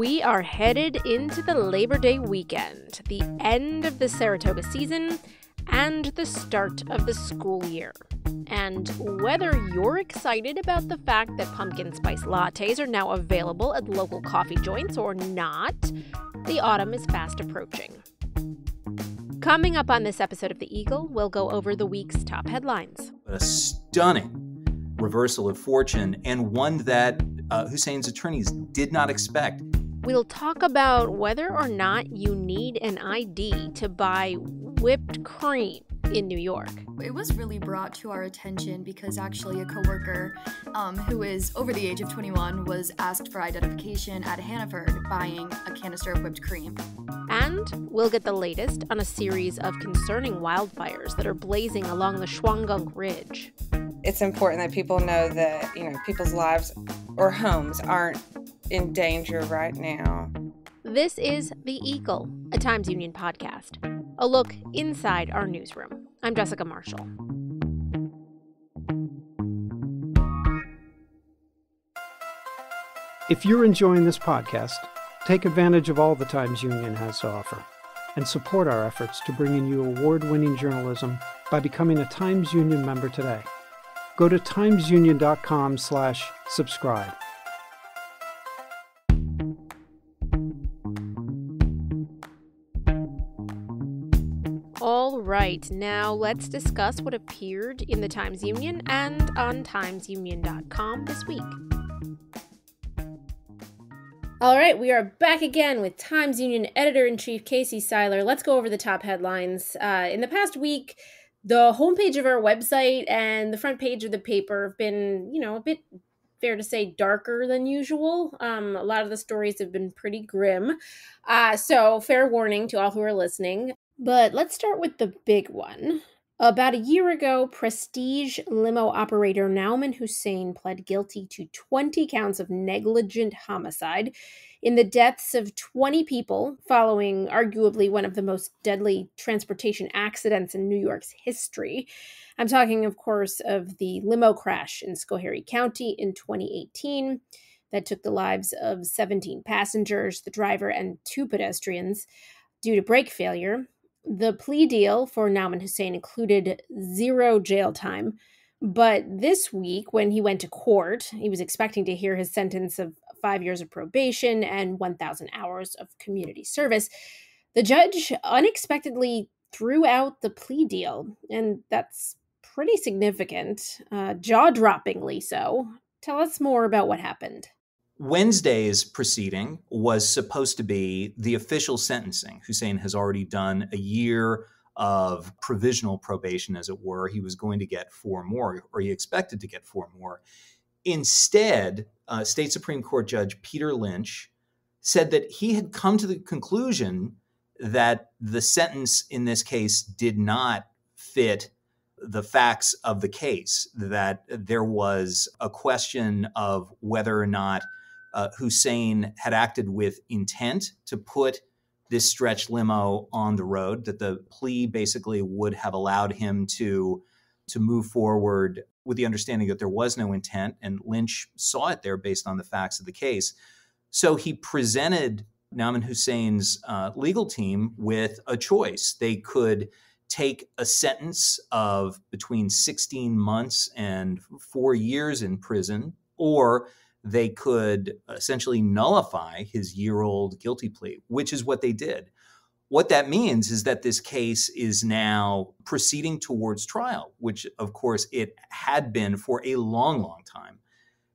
We are headed into the Labor Day weekend, the end of the Saratoga season, and the start of the school year. And whether you're excited about the fact that pumpkin spice lattes are now available at local coffee joints or not, the autumn is fast approaching. Coming up on this episode of The Eagle, we'll go over the week's top headlines. A stunning reversal of fortune, and one that Hussein's attorneys did not expect. We'll talk about whether or not you need an ID to buy whipped cream in New York. It was really brought to our attention because actually a coworker who is over the age of 21 was asked for identification at Hannaford buying a canister of whipped cream. And we'll get the latest on a series of concerning wildfires that are blazing along the Shawangunk Ridge. It's important that people know that, people's lives or homes aren't in danger right now. This is The Eagle, a Times Union podcast. A look inside our newsroom. I'm Jessica Marshall. If you're enjoying this podcast, take advantage of all the Times Union has to offer and support our efforts to bring in you award-winning journalism by becoming a Times Union member today. Go to timesunion.com/subscribe. All right, now let's discuss what appeared in the Times Union and on timesunion.com this week. All right, we are back again with Times Union Editor-in-Chief Casey Seiler. Let's go over the top headlines. In the past week, the homepage of our website and the front page of the paper have been, a bit, fair to say, darker than usual. A lot of the stories have been pretty grim. So fair warning to all who are listening. But let's start with the big one. About a year ago, prestige limo operator Nauman Hussain pled guilty to 20 counts of negligent homicide in the deaths of 20 people following arguably one of the most deadly transportation accidents in New York's history. I'm talking, of course, of the limo crash in Schoharie County in 2018 that took the lives of 17 passengers, the driver, and 2 pedestrians due to brake failure. The plea deal for Nauman Hussain included 0 jail time, but this week when he went to court, he was expecting to hear his sentence of 5 years of probation and 1,000 hours of community service. The judge unexpectedly threw out the plea deal, and that's pretty significant, jaw-droppingly so. Tell us more about what happened. Wednesday's proceeding was supposed to be the official sentencing. Hussain has already done a year of provisional probation, as it were. He was going to get 4 more, or he expected to get 4 more. Instead, State Supreme Court Judge Peter Lynch said that he had come to the conclusion that the sentence in this case did not fit the facts of the case, that there was a question of whether or not Hussain had acted with intent to put this stretch limo on the road, that the plea basically would have allowed him to move forward with the understanding that there was no intent, and Lynch saw it there based on the facts of the case. So he presented Nauman Hussain's legal team with a choice. They could take a sentence of between 16 months and 4 years in prison, or they could essentially nullify his year-old guilty plea, which is what they did. What that means is that this case is now proceeding towards trial, which, of course, it had been for a long, long time.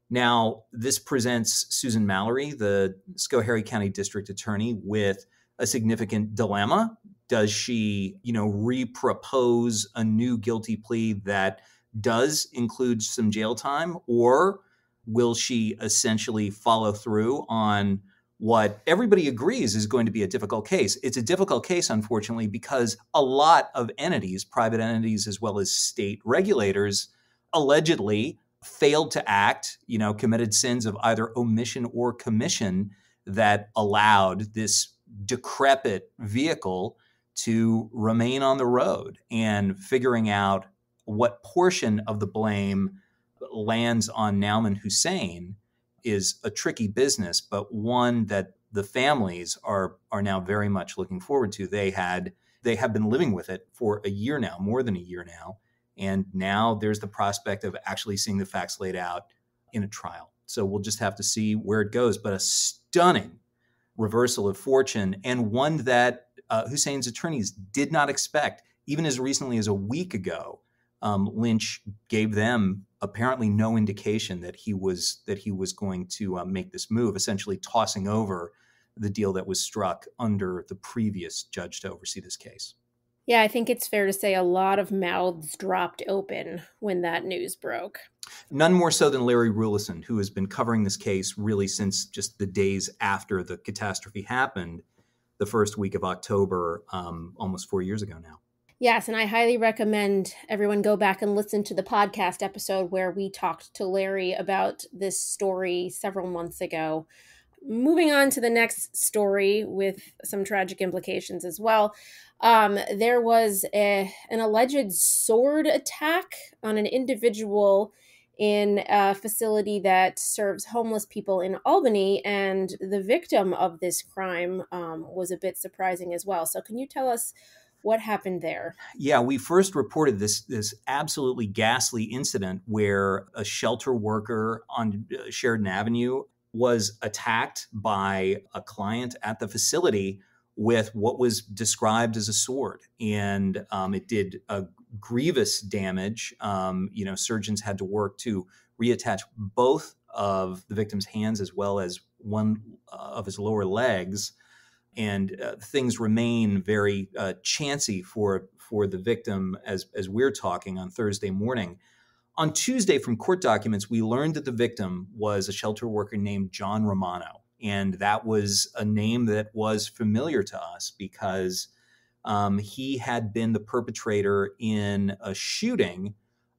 Now, this presents Susan Mallory, the Schoharie County District Attorney, with a significant dilemma. Does she, repropose a new guilty plea that does include some jail time, or will she essentially follow through on what everybody agrees is going to be a difficult case? It's a difficult case, unfortunately, because a lot of entities, private entities as well as state regulators, allegedly failed to act, committed sins of either omission or commission that allowed this decrepit vehicle to remain on the road. And figuring out what portion of the blame lands on Nauman Hussain is a tricky business, but one that the families are now very much looking forward to. They have been living with it for a year now, more than a year now. And now there's the prospect of actually seeing the facts laid out in a trial. So we'll just have to see where it goes. But a stunning reversal of fortune, and one that Hussain's attorneys did not expect. Even as recently as a week ago, Lynch gave them apparently no indication that he was going to make this move, essentially tossing over the deal that was struck under the previous judge to oversee this case. Yeah, I think it's fair to say a lot of mouths dropped open when that news broke. None more so than Larry Rulison, who has been covering this case really since just the days after the catastrophe happened, the first week of October, almost 4 years ago now. Yes, and I highly recommend everyone go back and listen to the podcast episode where we talked to Larry about this story several months ago. Moving on to the next story with some tragic implications as well. There was an alleged sword attack on an individual in a facility that serves homeless people in Albany, and the victim of this crime was a bit surprising as well. So can you tell us what happened there? Yeah, we first reported this absolutely ghastly incident where a shelter worker on Sheridan Avenue was attacked by a client at the facility with what was described as a sword. And it did a grievous damage. Surgeons had to work to reattach both of the victim's hands as well as one of his lower legs. And things remain very chancy for the victim as we're talking on Thursday morning. On Tuesday, from court documents, we learned that the victim was a shelter worker named John Romano. And that was a name that was familiar to us because he had been the perpetrator in a shooting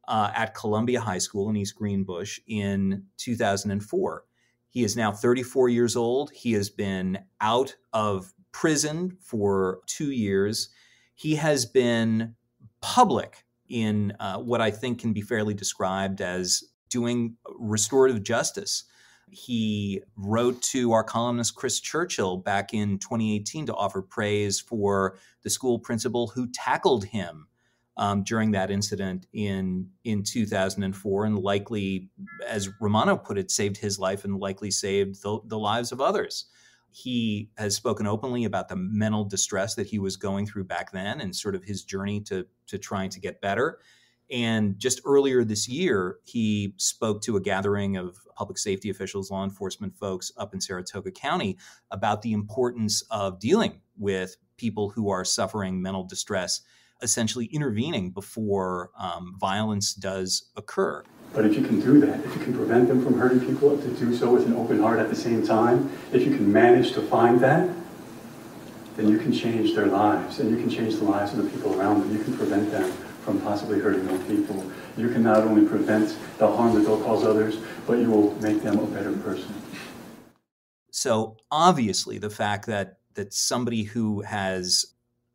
at Columbia High School in East Greenbush in 2004. He is now 34 years old. He has been out of prison for 2 years. He has been public in what I think can be fairly described as doing restorative justice. He wrote to our columnist Chris Churchill back in 2018 to offer praise for the school principal who tackled him during that incident in 2004 and likely, as Romano put it, saved his life and likely saved the lives of others. He has spoken openly about the mental distress that he was going through back then and sort of his journey to trying to get better. And just earlier this year, he spoke to a gathering of public safety officials, law enforcement folks up in Saratoga County about the importance of dealing with people who are suffering mental distress, essentially intervening before violence does occur. But if you can do that, if you can prevent them from hurting people, to do so with an open heart at the same time, if you can manage to find that, then you can change their lives, and you can change the lives of the people around them. You can prevent them from possibly hurting more people. You can not only prevent the harm that they'll cause others, but you will make them a better person. So obviously the fact that somebody who has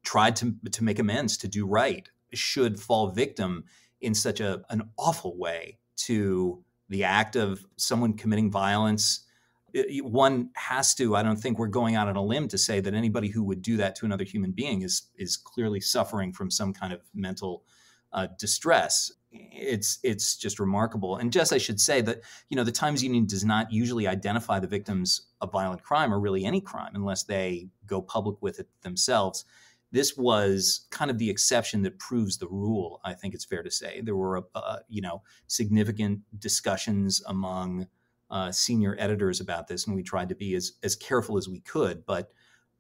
tried to make amends, to do right, should fall victim in such an awful way to the act of someone committing violence. One has to, I don't think we're going out on a limb to say that anybody who would do that to another human being is clearly suffering from some kind of mental distress. It's just remarkable. And just I should say that, the Times-Union does not usually identify the victims of violent crime or really any crime unless they go public with it themselves. This was kind of the exception that proves the rule, I think it's fair to say. There were, significant discussions among senior editors about this, and we tried to be as careful as we could. But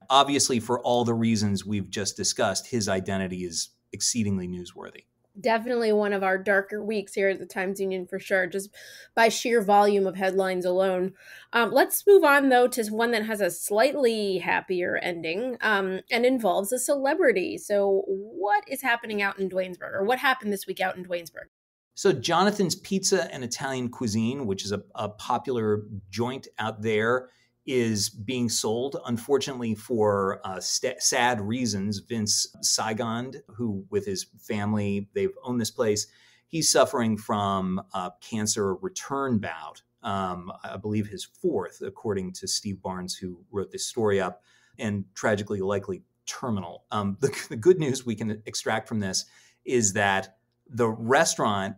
obviously, for all the reasons we've just discussed, his identity is exceedingly newsworthy. Definitely one of our darker weeks here at the Times-Union for sure, just by sheer volume of headlines alone. Let's move on, though, to one that has a slightly happier ending and involves a celebrity. So what is happening out in Duanesburg, or what happened this week out in Duanesburg? So Jonathan's Pizza and Italian Cuisine, which is a popular joint out there, is being sold. Unfortunately, for sad reasons, Vince Saigon, who with his family, they've owned this place, he's suffering from a cancer return bout. I believe his fourth, according to Steve Barnes, who wrote this story up, and tragically likely terminal. The good news we can extract from this is that the restaurant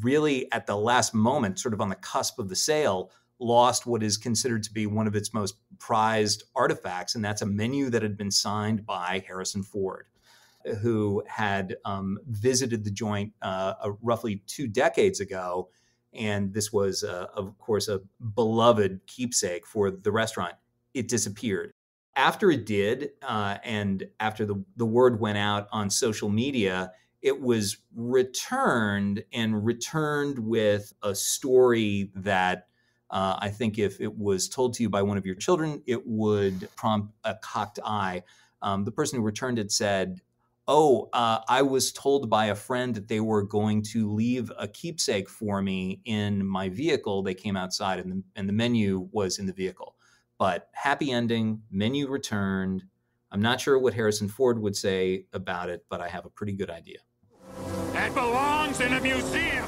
really at the last moment, sort of on the cusp of the sale, lost what is considered to be one of its most prized artifacts, and that's a menu that had been signed by Harrison Ford, who had visited the joint roughly 2 decades ago. And this was, of course, a beloved keepsake for the restaurant. It disappeared. After it did, and after the word went out on social media, it was returned with a story that I think if it was told to you by one of your children, it would prompt a cocked eye. The person who returned it said, I was told by a friend that they were going to leave a keepsake for me in my vehicle. They came outside and the menu was in the vehicle. But happy ending, menu returned. I'm not sure what Harrison Ford would say about it, but I have a pretty good idea. That belongs in a museum.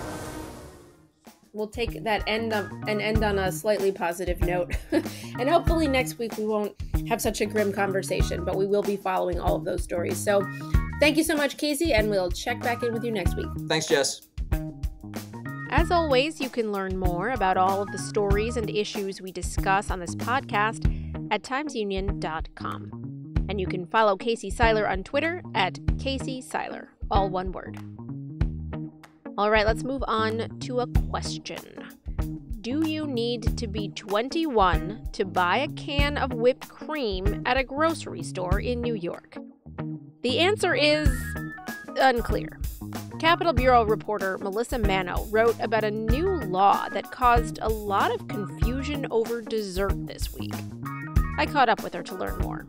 We'll take that end on a slightly positive note. And hopefully next week we won't have such a grim conversation, but we will be following all of those stories. So thank you so much, Casey, and we'll check back in with you next week. Thanks, Jess. As always, you can learn more about all of the stories and issues we discuss on this podcast at timesunion.com. And you can follow Casey Seiler on Twitter at Casey Seiler, all one word. All right, let's move on to a question. Do you need to be 21 to buy a can of whipped cream at a grocery store in New York? The answer is unclear. Capitol Bureau reporter Melissa Manno wrote about a new law that caused a lot of confusion over dessert this week. I caught up with her to learn more.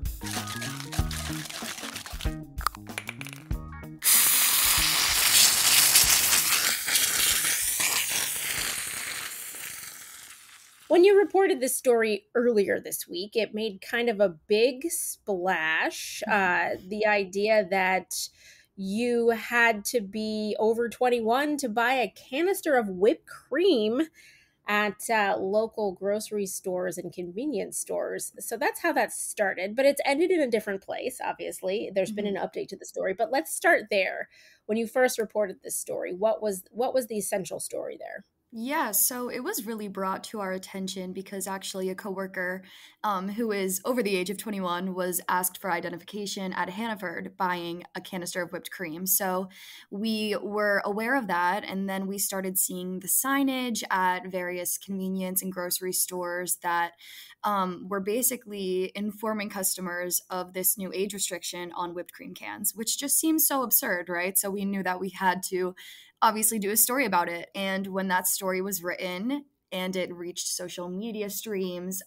When you reported this story earlier this week, it made kind of a big splash. The idea that you had to be over 21 to buy a canister of whipped cream at local grocery stores and convenience stores. So that's how that started, but it's ended in a different place, obviously. There's been an update to the story, but let's start there. When you first reported this story, what was the essential story there? Yeah, so it was really brought to our attention because actually a coworker who is over the age of 21 was asked for identification at Hannaford buying a canister of whipped cream. So we were aware of that, and then we started seeing the signage at various convenience and grocery stores that were basically informing customers of this new age restriction on whipped cream cans, which just seems so absurd, right? So we knew that we had to obviously do a story about it. And when that story was written and it reached social media streams,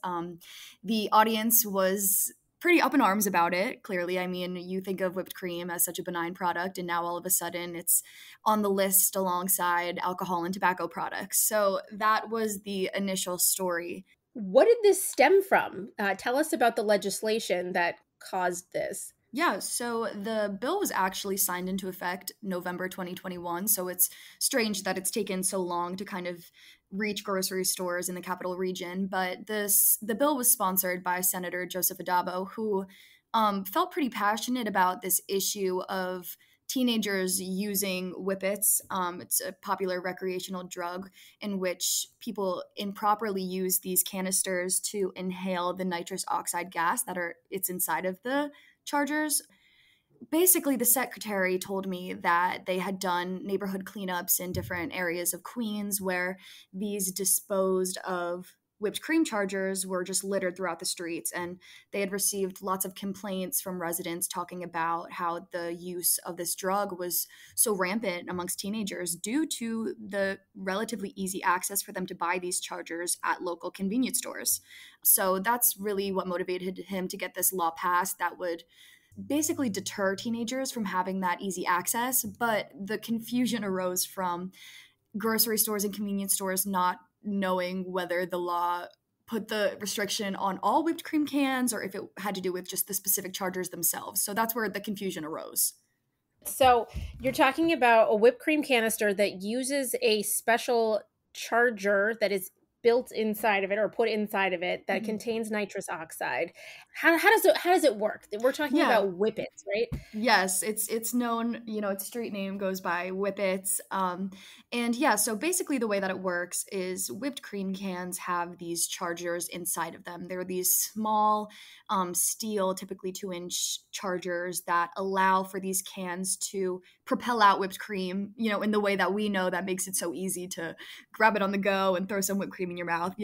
the audience was pretty up in arms about it, clearly. I mean, you think of whipped cream as such a benign product, and now all of a sudden it's on the list alongside alcohol and tobacco products. So that was the initial story. What did this stem from? Tell us about the legislation that caused this. Yeah, so the bill was actually signed into effect November 2021, so it's strange that it's taken so long to kind of reach grocery stores in the capital region, but the bill was sponsored by Senator Joseph Addabbo, who felt pretty passionate about this issue of teenagers using whippets. It's a popular recreational drug in which people improperly use these canisters to inhale the nitrous oxide gas it's inside of the chargers. Basically, the secretary told me that they had done neighborhood cleanups in different areas of Queens where these disposed of whipped cream chargers were just littered throughout the streets, and they had received lots of complaints from residents talking about how the use of this drug was so rampant amongst teenagers due to the relatively easy access for them to buy these chargers at local convenience stores. So that's really what motivated him to get this law passed that would basically deter teenagers from having that easy access. But the confusion arose from grocery stores and convenience stores not knowing whether the law put the restriction on all whipped cream cans or if it had to do with just the specific chargers themselves. So that's where the confusion arose. So you're talking about a whipped cream canister that uses a special charger that is built inside of it or put inside of it that contains nitrous oxide. How does it work? We're talking about whippets, right? Yes, it's known, its street name goes by whippets. And yeah, so basically the way that it works is whipped cream cans have these chargers inside of them. They're these small steel, typically 2-inch chargers that allow for these cans to propel out whipped cream, in the way that we know that makes it so easy to grab it on the go and throw some whipped cream in your mouth,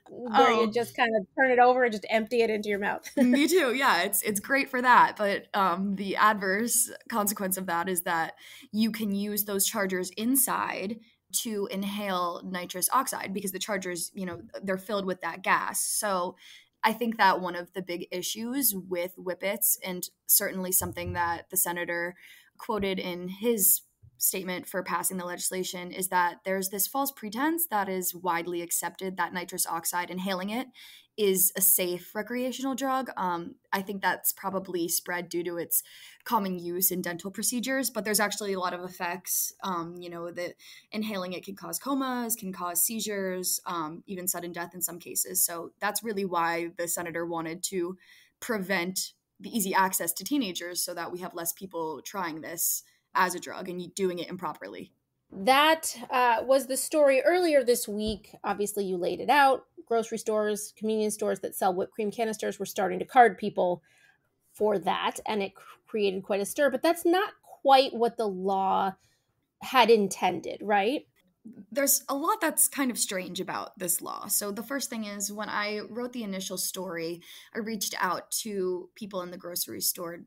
Where you just kind of turn it over and just empty it into your mouth. Me too. Yeah, it's great for that. But the adverse consequence of that is that you can use those chargers inside to inhale nitrous oxide because the chargers, they're filled with that gas. So I think that one of the big issues with whippets, and certainly something that the senator quoted in his statement for passing the legislation, is that there's this false pretense that is widely accepted that nitrous oxide, inhaling it, is a safe recreational drug. I think that's probably spread due to its common use in dental procedures, but there's actually a lot of effects. That inhaling it can cause comas, can cause seizures, even sudden death in some cases. So that's really why the senator wanted to prevent the easy access to teenagers so that we have less people trying this as a drug and doing it improperly. That was the story earlier this week. Obviously, you laid it out. Grocery stores, convenience stores that sell whipped cream canisters were starting to card people for that, and it created quite a stir. But that's not quite what the law had intended, right? There's a lot that's kind of strange about this law. So the first thing is, when I wrote the initial story, I reached out to people in the grocery store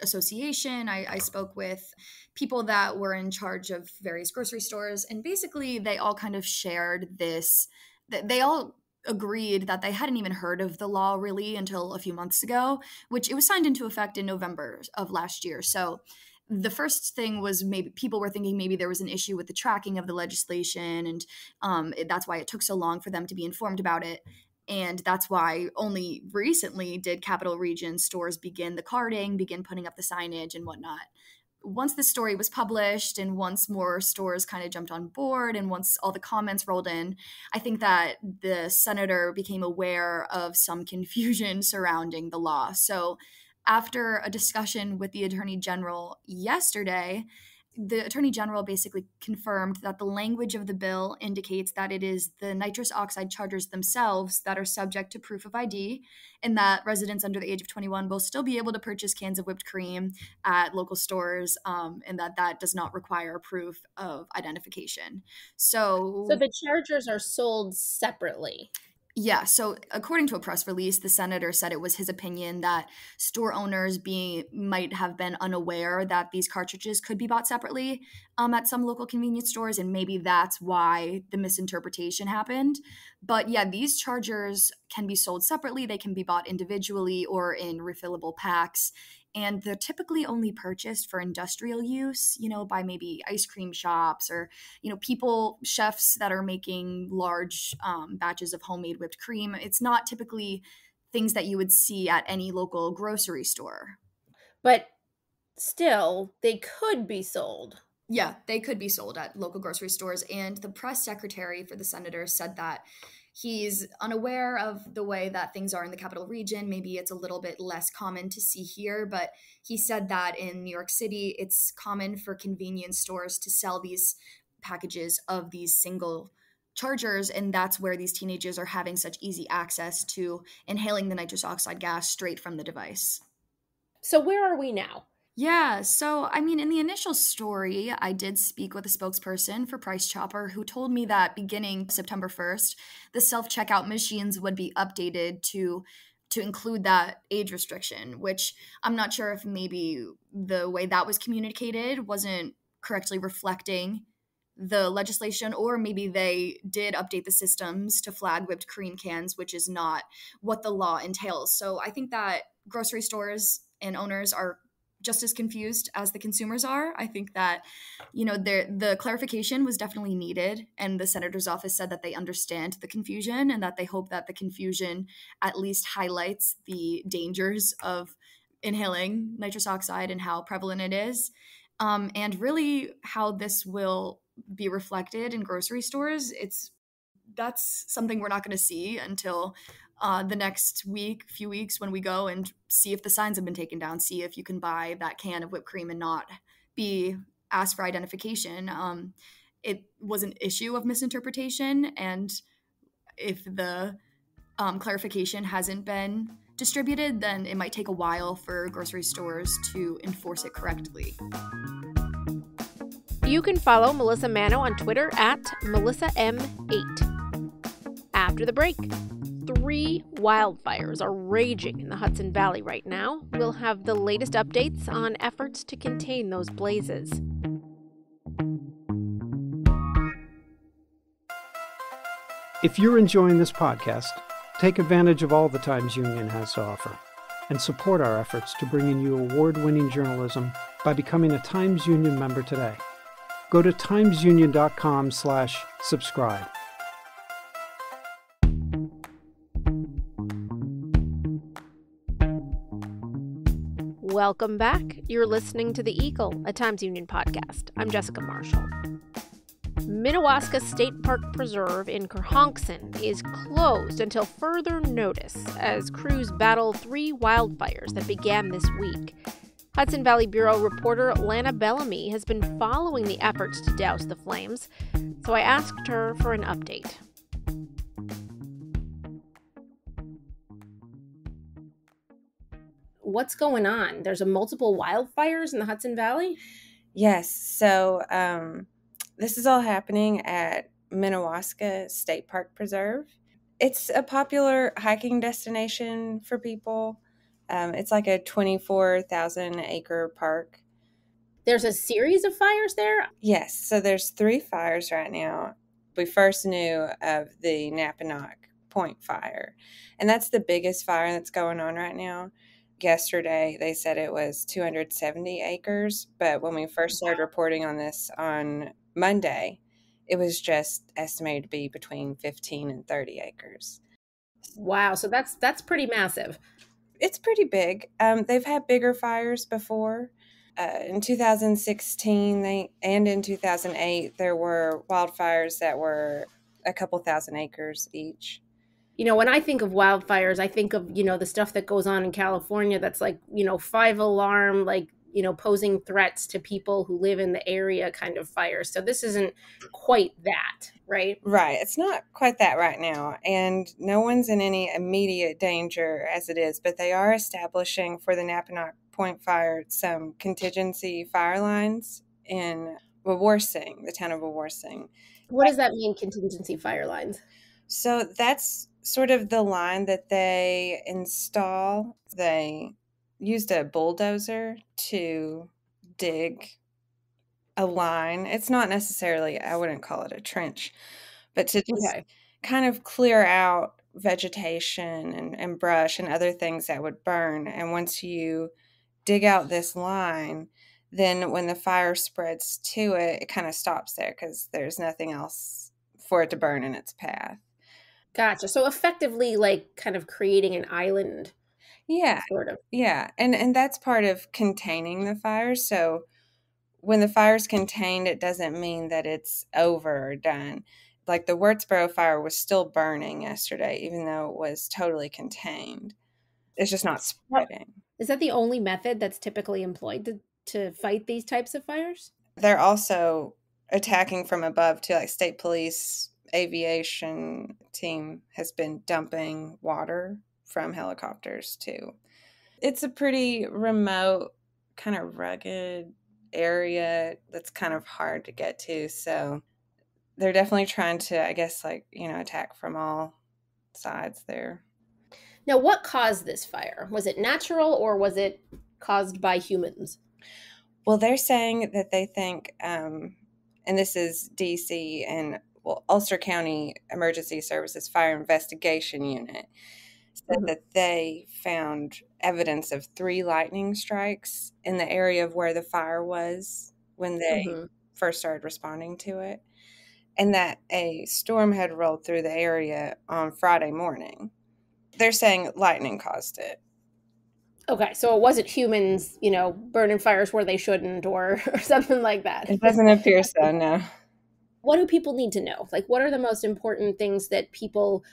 association. I spoke with people that were in charge of various grocery stores, and basically they all kind of shared this, that they all agreed that they hadn't even heard of the law really until a few months ago, which it was signed into effect in November of last year. So the first thing was maybe people were thinking maybe there was an issue with the tracking of the legislation, and that's why it took so long for them to be informed about it. And that's why only recently did Capital Region stores begin the carding, begin putting up the signage and whatnot. Once the story was published and once more stores kind of jumped on board and once all the comments rolled in, I think that the senator became aware of some confusion surrounding the law. So after a discussion with the Attorney General yesterday, the Attorney General basically confirmed that the language of the bill indicates that it is the nitrous oxide chargers themselves that are subject to proof of ID, and that residents under the age of 21 will still be able to purchase cans of whipped cream at local stores, and that does not require proof of identification. So the chargers are sold separately. Yeah, so according to a press release, the senator said it was his opinion that store owners might have been unaware that these cartridges could be bought separately at some local convenience stores, and maybe that's why the misinterpretation happened. But yeah, these chargers can be sold separately. They can be bought individually or in refillable packs. And they're typically only purchased for industrial use, by maybe ice cream shops or, chefs that are making large batches of homemade whipped cream. It's not typically things that you would see at any local grocery store. But still, they could be sold. Yeah, they could be sold at local grocery stores. And the press secretary for the senator said that he's unaware of the way that things are in the Capital Region. Maybe it's a little bit less common to see here, but he said that in New York City, it's common for convenience stores to sell these packages of these single chargers, and that's where these teenagers are having such easy access to inhaling the nitrous oxide gas straight from the device. So where are we now? Yeah, so in the initial story, I did speak with a spokesperson for Price Chopper who told me that beginning September 1st, the self-checkout machines would be updated to include that age restriction, which I'm not sure if maybe the way that was communicated wasn't correctly reflecting the legislation, or maybe they did update the systems to flag whipped cream cans, which is not what the law entails. So I think that grocery stores and owners are just as confused as the consumers are. I think that, the clarification was definitely needed, and the senator's office said that they understand the confusion and that they hope that the confusion at least highlights the dangers of inhaling nitrous oxide and how prevalent it is, and really how this will be reflected in grocery stores. that's something we're not going to see until the next few weeks when we go and see if the signs have been taken down, see if you can buy that can of whipped cream and not be asked for identification. It was an issue of misinterpretation, and if the clarification hasn't been distributed, then it might take a while for grocery stores to enforce it correctly. You can follow Melissa Manno on Twitter at MelissaM8. After the break, 3 wildfires are raging in the Hudson Valley right now. We'll have the latest updates on efforts to contain those blazes. If you're enjoying this podcast, take advantage of all the Times Union has to offer and support our efforts to bring you award-winning journalism by becoming a Times Union member today. Go to timesunion.com/subscribe. Welcome back. You're listening to The Eagle, a Times Union podcast. I'm Jessica Marshall. Minnewaska State Park Preserve in Kerhonkson is closed until further notice as crews battle 3 wildfires that began this week. Hudson Valley Bureau reporter Lana Bellamy has been following the efforts to douse the flames, so I asked her for an update. What's going on? There's multiple wildfires in the Hudson Valley? Yes. So this is all happening at Minnewaska State Park Preserve. It's a popular hiking destination for people. It's like a 24,000 acre park. There's a series of fires there? Yes. So there's 3 fires right now. We first knew of the Napanock Point fire, and that's the biggest fire that's going on right now. Yesterday, they said it was 270 acres, but when we first started reporting on this on Monday, it was just estimated to be between 15 and 30 acres. Wow, so that's pretty massive. It's pretty big. They've had bigger fires before. In 2016 and in 2008, there were wildfires that were a couple thousand acres each. You know, when I think of wildfires, I think of, the stuff that goes on in California that's like, 5-alarm, like, posing threats to people who live in the area kind of fires. So this isn't quite that, right? Right. It's not quite that right now. And no one's in any immediate danger as it is, but they are establishing for the Napanock Point fire some contingency fire lines in Wawarsing, the town of Wawarsing. What does that mean, contingency fire lines? So that's sort of the line that they install. They used a bulldozer to dig a line. It's not necessarily, I wouldn't call it a trench, but to just kind of clear out vegetation and brush and other things that would burn. And once you dig out this line, then when the fire spreads to it, it kind of stops there because there's nothing else for it to burn in its path. Gotcha. So effectively, like, kind of creating an island. Yeah. Sort of. Yeah. And that's part of containing the fire. So when the fire's contained, it doesn't mean that it's over or done. Like the Wurtsboro fire was still burning yesterday, even though it was totally contained. It's just not spreading. Is that the only method that's typically employed to fight these types of fires? They're also attacking from above too, like state police, aviation team has been dumping water from helicopters too. It's a pretty remote, kind of rugged area that's kind of hard to get to. So they're definitely trying to, I guess, attack from all sides there. Now, what caused this fire? Was it natural or was it caused by humans? Well, they're saying that they think, and this is DC and Ulster County Emergency Services Fire Investigation Unit, said that they found evidence of 3 lightning strikes in the area of where the fire was when they first started responding to it, and that a storm had rolled through the area on Friday morning. They're saying lightning caused it. Okay, so it wasn't humans, burning fires where they shouldn't or something like that. It doesn't appear so, no. What do people need to know? Like, what are the most important things that people,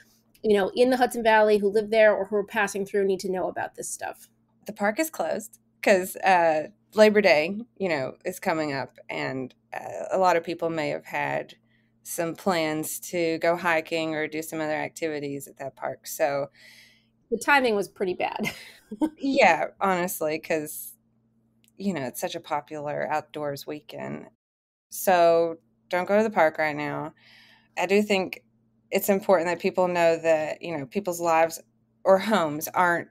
in the Hudson Valley who live there or who are passing through need to know about this stuff? The park is closed because Labor Day, is coming up, and a lot of people may have had some plans to go hiking or do some other activities at that park. So the timing was pretty bad. Yeah, honestly, because, it's such a popular outdoors weekend. So don't go to the park right now. I do think it's important that people know that, people's lives or homes aren't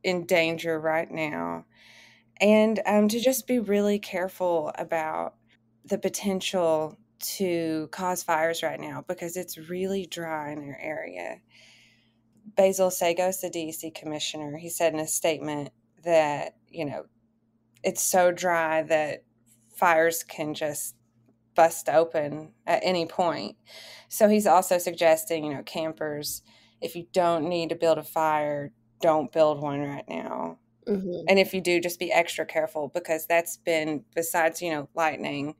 in danger right now. And to just be really careful about the potential to cause fires right now because it's really dry in our area. Basil Sagos, the DEC commissioner, he said in a statement that, it's so dry that fires can just bust open at any point. So he's also suggesting, campers, if you don't need to build a fire, don't build one right now. Mm-hmm. And if you do, just be extra careful because that's been, besides, lightning,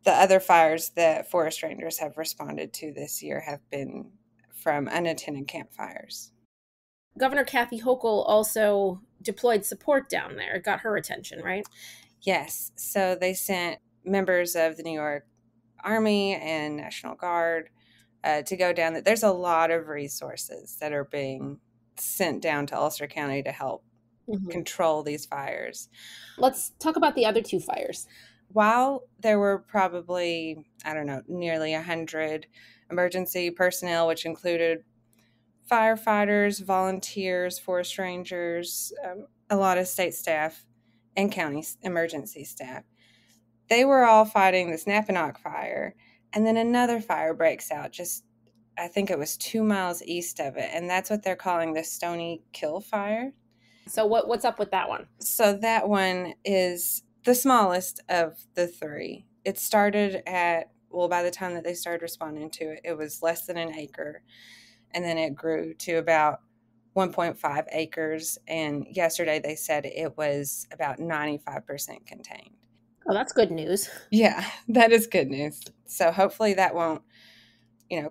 the other fires that forest rangers have responded to this year have been from unattended campfires. Governor Kathy Hochul also deployed support down there. It got her attention, right? Yes. So they sent members of the New York Army and National Guard to go down there. There's a lot of resources that are being sent down to Ulster County to help control these fires. Let's talk about the other two fires. While there were probably, nearly 100 emergency personnel, which included firefighters, volunteers, forest rangers, a lot of state staff, and county emergency staff. They were all fighting this Napanock fire, and then another fire breaks out I think it was 2 miles east of it, and that's what they're calling the Stony Kill Fire. So what's up with that one? So that one is the smallest of the three. It started by the time that they started responding to it, it was less than an acre. And then it grew to about 1.5 acres. And yesterday they said it was about 95% contained. Oh, that's good news. Yeah, that is good news. So hopefully that won't,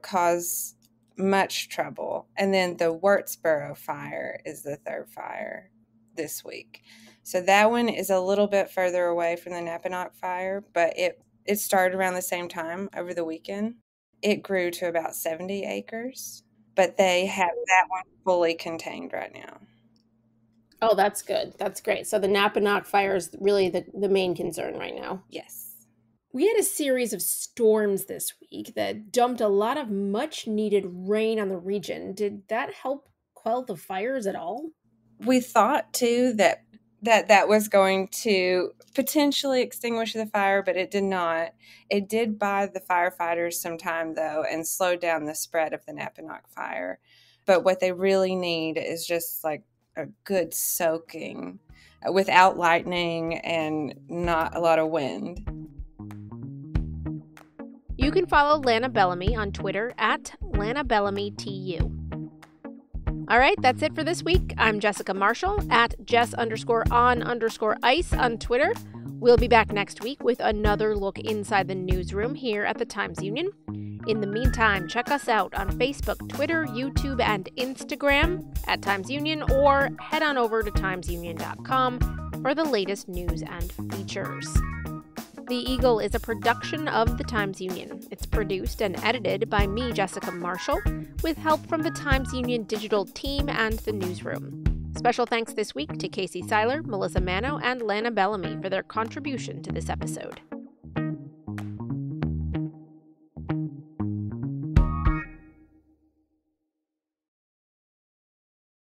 cause much trouble. And then the Wurtsboro fire is the third fire this week. So that one is a little bit further away from the Napanock fire, but it started around the same time over the weekend. It grew to about 70 acres. But they have that one fully contained right now. Oh, that's good. That's great. So the Napanock fire is really the main concern right now. Yes. We had a series of storms this week that dumped a lot of much-needed rain on the region. Did that help quell the fires at all? We thought, too, that was going to potentially extinguish the fire, but it did not. It did buy the firefighters some time, though, and slowed down the spread of the Napanock fire. But what they really need is just like a good soaking without lightning and not a lot of wind. You can follow Lana Bellamy on Twitter at LanaBellamyTU. All right, that's it for this week. I'm Jessica Marshall at Jess_on_ice on Twitter. We'll be back next week with another look inside the newsroom here at the Times-Union. In the meantime, check us out on Facebook, Twitter, YouTube, and Instagram at Times-Union, or head on over to timesunion.com for the latest news and features. The Eagle is a production of the Times-Union. It's produced and edited by me, Jessica Marshall, with help from the Times-Union digital team and the newsroom. Special thanks this week to Casey Seiler, Melissa Manno, and Lana Bellamy for their contribution to this episode.